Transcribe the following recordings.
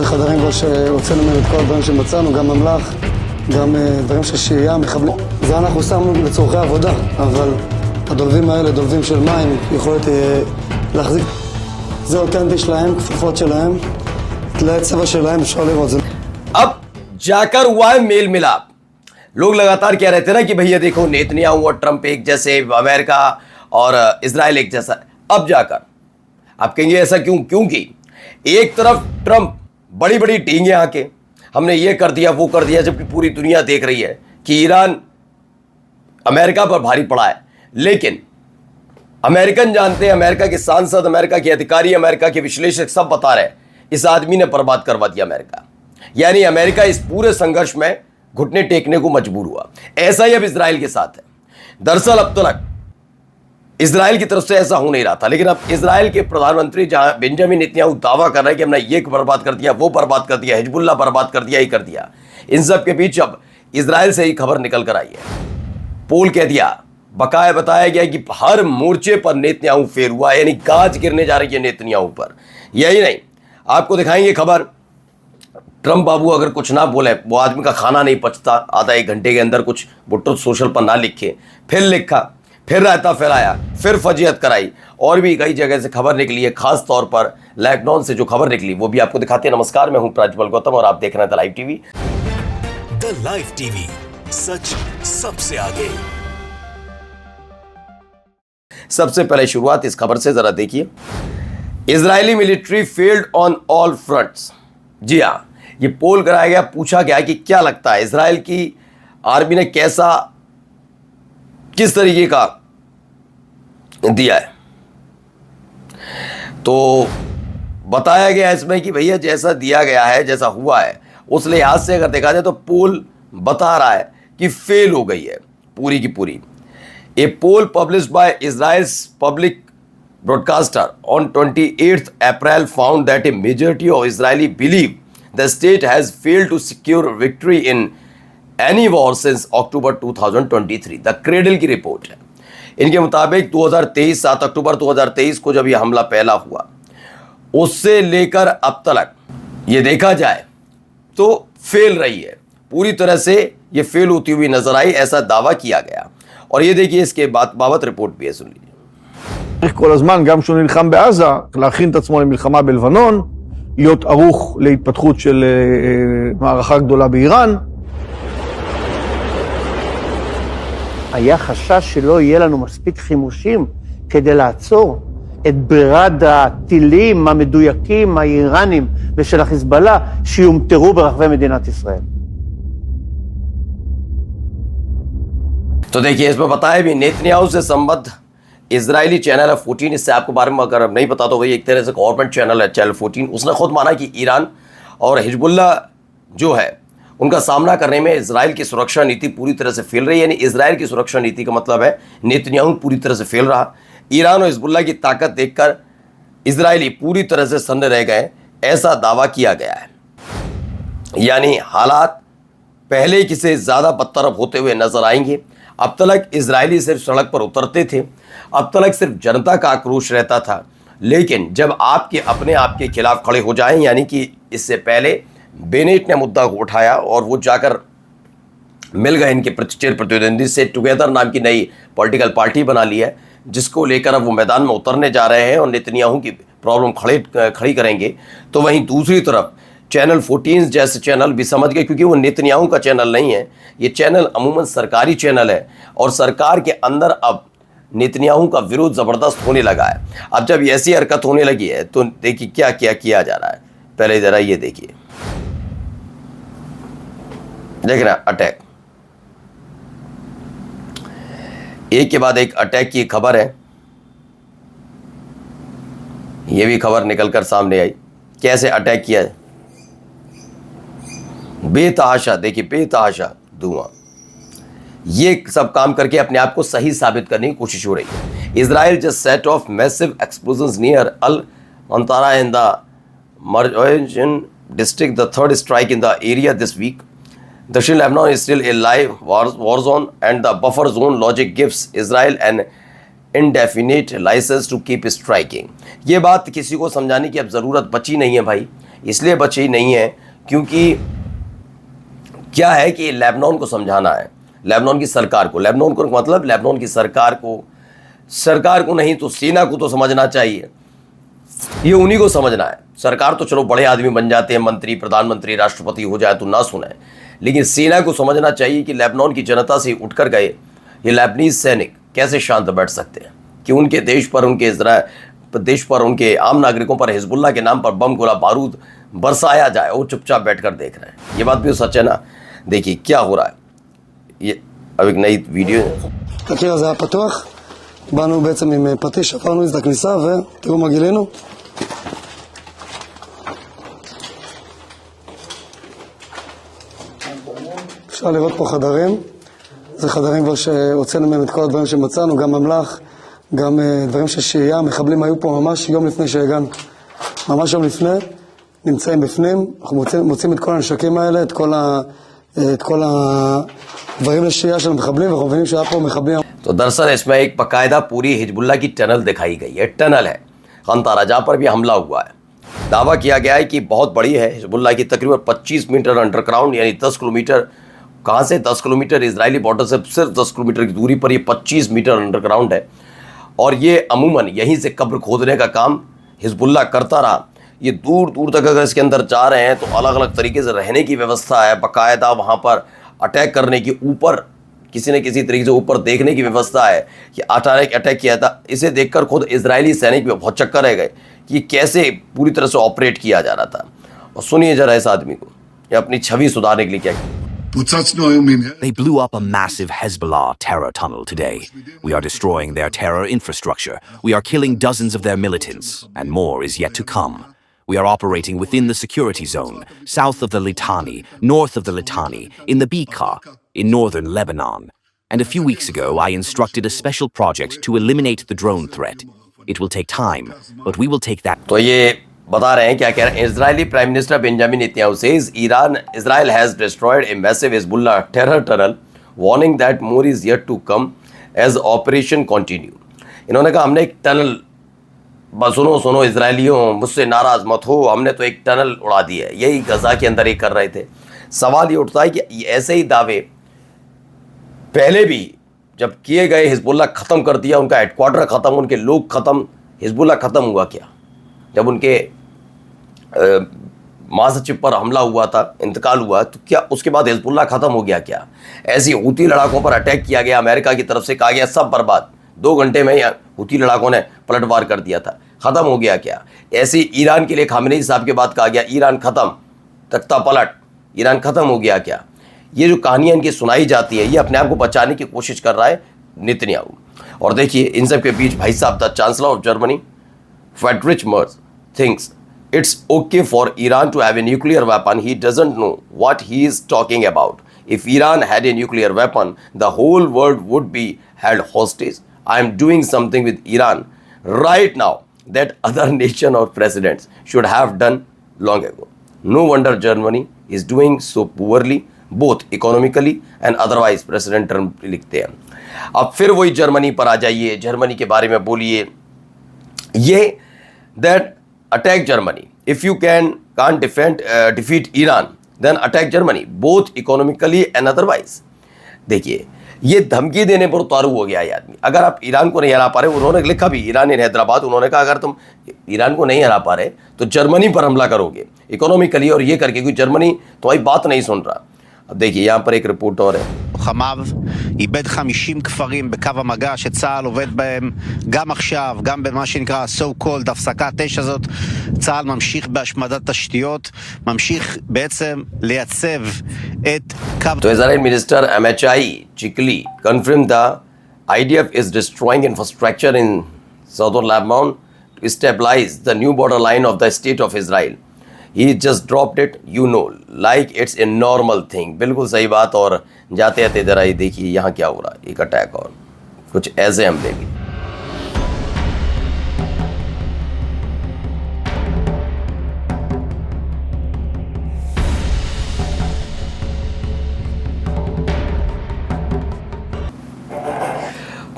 חדרים בו שהוצאנו מהם את כל הדברים שמצאנו, גם ממלח, גם דברים של שהייה, מחבלים. זה אנחנו שמנו לצורכי עבודה, אבל הדולבים האלה, דולבים של מים, יכולת להחזיק. זה אותנטי שלהם, כפפות שלהם, תלאי צבע שלהם, אפשר לראות זה. अब जाकर हुआ है मेल मिलाप। लोग लगातार कह रहे थे ना कि भैया देखो नेतन्याहू और ट्रंप एक जैसे, अमेरिका और इजराइल एक जैसा। अब जाकर आप कहेंगे ऐसा क्यों? क्योंकि एक तरफ ट्रंप बड़ी बड़ी टींगे आके हमने ये कर दिया वो कर दिया, जबकि पूरी दुनिया देख रही है कि ईरान अमेरिका पर भारी पड़ा है। लेकिन अमेरिकन जानते हैं, अमेरिका के सांसद, अमेरिका के अधिकारी, अमेरिका के विश्लेषक सब बता रहे हैं इस आदमी ने बर्बाद करवा दिया अमेरिका। यानी अमेरिका इस पूरे संघर्ष में घुटने टेकने को मजबूर हुआ। ऐसा ही अब इजराइल के साथ है। दरअसल अब तक इजराइल की तरफ से ऐसा हो नहीं रहा था, लेकिन अब इजराइल के प्रधानमंत्री जहां बेंजामिन नेतन्याहू दावा कर रहे हैं कि हमने ये बर्बाद कर दिया, वो बर्बाद कर दिया, हिजबुल्लाह बर्बाद कर दिया, ये कर दिया, इन सब के बीच अब इजराइल से ही खबर निकल कर आई है। पोल कह दिया, बकाया बताया गया कि हर मोर्चे पर नेतन्याहू फेल हुआ, यानी गाज गिरने जा रही है नेतन्याहू पर। यही नहीं, आपको दिखाएंगे खबर। ट्रंप बाबू अगर कुछ ना बोले, वो आदमी का खाना नहीं पचता, आधा एक घंटे के अंदर कुछ बुट्टो सोशल पर ना लिखे, फिर लिखा, फिर रायता फैलाया, फिर फजीहत कराई, और भी कई जगह से खबर निकली है। खास तौर पर लैकडाउन से जो खबर निकली वो भी आपको दिखाते हैं। नमस्कार, मैं हूं प्राज्वल गौतम और आप देख रहे हैं the live TV. The live TV, सच सबसे आगे। सबसे पहले शुरुआत इस खबर से जरा देखिए। Israeli military failed on all fronts. जी हां, ये पोल कराया गया, पूछा गया कि क्या लगता है इजराइल की आर्मी ने किस तरीके का दिया है। तो बताया गया इसमें कि भैया जैसा दिया गया है, जैसा हुआ है, उस लिहाज से अगर देखा जाए तो पोल बता रहा है कि फेल हो गई है पूरी की पूरी। A poll published by Israel's public broadcaster on 28th April found that a majority of Israeli believe the state has failed to secure victory in any war since October 2023. The Cradle की report है। इनके मुताबिक 2023 7 अक्टूबर 2023 को जब यह हमला पहला हुआ, उससे लेकर अब तक ये देखा जाए तो फेल रही है, पूरी तरह से ये फेल होती हुई नजर आई, ऐसा दावा किया गया। और ये देखिए इसके बाबत रिपोर्ट भी है, सुन लीजिए। צריך כל הזמן, גם כשהוא נלחם בעזה, להכין את עצמו למלחמה בלבנון, להיות ערוך להתפתחות של מערכה גדולה באיראן. היה חשש שלא יהיה לנו מספיק חימושים כדי לעצור את ברירת הטילים המדויקים האיראנים ושל החיזבאללה שיומטרו ברחבי מדינת ישראל. तो देखिए इसमें बताया भी नेतन्याहू से संबद्ध इजरायली चैनल है 14। इससे आपको बारे में अगर नहीं पता तो वही एक तरह से गवर्नमेंट चैनल है चैनल 14। उसने खुद माना कि ईरान और हिजबुल्लाह जो है उनका सामना करने में इजराइल की सुरक्षा नीति पूरी तरह से फेल रही है। यानी इजराइल की सुरक्षा नीति का मतलब है नेतन्याहू पूरी तरह से फेल रहा। ईरान और हिजबुल्लाह की ताकत देखकर इजरायली पूरी तरह से सन्न रह गए, ऐसा दावा किया गया है। यानी हालात पहले की से ज़्यादा बदतरफ होते हुए नजर आएंगे। अब तक इजरायली सिर्फ सड़क पर उतरते थे, अब तक सिर्फ जनता का आक्रोश रहता था, लेकिन जब आपके अपने आप के खिलाफ खड़े हो जाएं, यानी कि इससे पहले बेनेट ने मुद्दा को उठाया और वो जाकर मिल गए इनके चेयर प्रतिद्वंदी से, टुगेदर नाम की नई पॉलिटिकल पार्टी बना ली है, जिसको लेकर अब वो मैदान में उतरने जा रहे हैं और नेतन्याहू की प्रॉब्लम खड़ी करेंगे। तो वहीं दूसरी तरफ चैनल 14 जैसे चैनल भी समझ गए, क्योंकि वो नेतन्याहू का चैनल नहीं है, ये चैनल अमूमन सरकारी चैनल है और सरकार के अंदर अब नेतन्याहू का विरोध ज़बरदस्त होने लगा है। अब जब ऐसी हरकत होने लगी है तो देखिए क्या क्या किया जा रहा है। पहले ज़रा ये देखिए, देख रहे हैं अटैक, एक के बाद एक अटैक की खबर है। ये भी खबर निकलकर सामने आई, कैसे अटैक किया है, बेतहाशा, देखिए बेतहाशा धुआं। ये सब काम करके अपने आप को सही साबित करने की कोशिश हो रही है। Israel just set off massive explosions near Al Antara in the Marjan district, the third strike in the area this week. दक्षिण Lebanon is still a live war zone and the buffer zone logic gives Israel an indefinite license to keep striking। ये बात किसी को समझाने की अब ज़रूरत बची नहीं है भाई। इसलिए बची नहीं है क्योंकि क्या है कि लेबनान को समझाना है, लेबनान की सरकार को, लेबनान को मतलब लेबनान की सरकार को नहीं तो सेना को तो समझना चाहिए। ये उन्हीं को समझना है। सरकार तो चलो बड़े आदमी बन जाते हैं, मंत्री, प्रधानमंत्री, राष्ट्रपति हो जाए तो ना सुने, लेकिन सेना को समझना चाहिए कि लेबनान की जनता से उठकर गए ये लेबनीज सैनिक कैसे शांत बैठ सकते हैं कि उनके देश पर, उनके देश पर, उनके आम नागरिकों पर हिजबुल्लाह के नाम पर बम गोला बारूद बरसाया जाए, वो चुपचाप बैठकर देख रहे हैं। ये बात भी सच है ना। देखिए क्या हो रहा है, ये अब एक नई वीडियो है। הקיר הזה היה פתוח, באנו בעצם עם פטיש, שפרנו את הכניסה ותראו מה גילינו. אפשר לראות פה חדרים, זה חדרים כבר שהוצאנו מהם את כל הדברים שמצאנו, גם ממלח, גם דברים של שהייה. מחבלים היו פה ממש יום לפני שהגענו, ממש יום לפני, נמצאים בפנים. אנחנו מוצאים את כל הנשקים האלה, את כל הדברים לשהייה של המחבלים, ואנחנו מבינים שהיה פה מחבלים. तो दरअसल इसमें एक बाकायदा पूरी हिजबुल्लाह की टनल दिखाई गई है, टनल है खंतारा जहाँ पर भी हमला हुआ है। दावा किया गया है कि बहुत बड़ी है हिजबुल्लाह की, तकरीबन 25 मीटर अंडरग्राउंड, यानी 10 किलोमीटर, कहाँ से 10 किलोमीटर, इजरायली बॉर्डर से सिर्फ 10 किलोमीटर की दूरी पर ये 25 मीटर अंडरग्राउंड है। और ये अमूमन यहीं से कब्र खोदने का काम हिजबुल्लाह करता रहा। ये दूर दूर तक अगर इसके अंदर जा रहे हैं तो अलग अलग तरीके से रहने की व्यवस्था है, बाकायदा वहाँ पर अटैक करने की, ऊपर किसी न किसी तरीके से ऊपर देखने की व्यवस्था है कि अटैक किया था। इसे देखकर खुद इजरायली सैनिक भी बहुत चक्कर रह गए कि कैसे पूरी तरह से ऑपरेट किया जा रहा था। और सुनिए जरा इस आदमी को, ये अपनी छवि सुधारने के लिए क्या किया। They blew up a massive Hezbollah terror tunnel today. We are destroying their terror infrastructure. We are killing dozens of their militants, and more is yet to come. We are operating within the security zone, south of the Litani, north of the Litani, in the Bekaa, in northern Lebanon. And a few weeks ago, I instructed a special project to eliminate the drone threat. It will take time, but we will take that. तो ये बता रहे हैं क्या कह रहे हैं। Israeli prime minister Benjamin Netanyahu says Israel has destroyed a massive Hezbollah terror tunnel, warning that more is yet to come as operation continue. इन्होंने कहा हमने एक टनल, सुनो इजरायलियों, मुझसे नाराज मत हो, हमने तो एक टनल उड़ा दी है। यही गजा के अंदर ये कर रहे थे। सवाल ये उठता है कि ऐसे ही दावे पहले भी जब किए गए, हिजबुल्लाह ख़त्म कर दिया, उनका हेडक्वार्टर ख़त्म, उनके लोग ख़त्म, हिजबुल्लाह ख़त्म हुआ क्या? जब उनके महासचिव पर हमला हुआ था, इंतकाल हुआ, तो क्या उसके बाद हिजबुल्लाह ख़त्म हो गया क्या? ऐसी हूती लड़ाकों पर अटैक किया गया, अमेरिका की तरफ से कहा गया सब बर्बाद, 2 घंटे में हूती लड़ाकों ने पलटवार कर दिया था, ख़त्म हो गया क्या? ऐसे ईरान के लिए खामेनेई साहब के बाद कहा गया ईरान ख़त्म, तख्ता पलट, ईरान ख़त्म हो गया क्या? ये जो कहानियाँ इनकी सुनाई जाती है, ये अपने आप को बचाने की कोशिश कर रहा है नेतन्याहू। और देखिए इन सब के बीच भाई साहब, the chancellor of Germany Friedrich merge thinks it's okay for Iran to have a nuclear weapon. He doesn't know what he is talking about. If Iran had a nuclear weapon, the whole world would be held hostage. I am doing something with Iran right now that other nation or presidents should have done long ago. No wonder Germany is doing so poorly, both economically and otherwise. President Trump लिखते हैं। अब फिर वही Germany पर आ जाइए, Germany के बारे में बोलिए। ये that attack Germany. If you can't defeat Iran, then attack Germany, both economically and otherwise. देखिए ये धमकी देने पर उतारू हो गया ये आदमी। अगर आप ईरान को नहीं हरा पा रहे, उन्होंने लिखा भी ईरान इन हैदराबाद, उन्होंने कहा अगर तुम ईरान को नहीं हरा पा रहे तो जर्मनी पर हमला करोगे इकोनॉमिकली और ये करके, क्योंकि जर्मनी तुम्हारी बात नहीं सुन रहा। अब देखिए यहाँ पर एक रिपोर्ट और है। לוחמיו איבד 50 כפרים בקו המגע שצה"ל עובד בהם גם עכשיו, גם במה שנקרא so called הפסקת אש הזאת. צה"ל ממשיך בהשמדת תשתיות, ממשיך בעצם לייצב את קו... तो Israel Minister Amichai Chikli confirmed the IDF is destroying infrastructure in southern Lebanon to stabilize the new borderline of the state of Israel. He just dropped it, you know, like it's a normal thing. बिल्कुल सही बात। और जाते जाते जरा ये देखिए यहाँ क्या हो रहा है, एक अटैक और कुछ ऐसे हमले भी।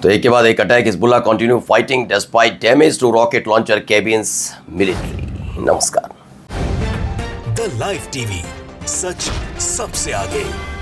तो एक के बाद एक attack. Hezbollah continue fighting despite damage to rocket launcher cabins military. नमस्कार। द लाइव टीवी, सच सबसे आगे।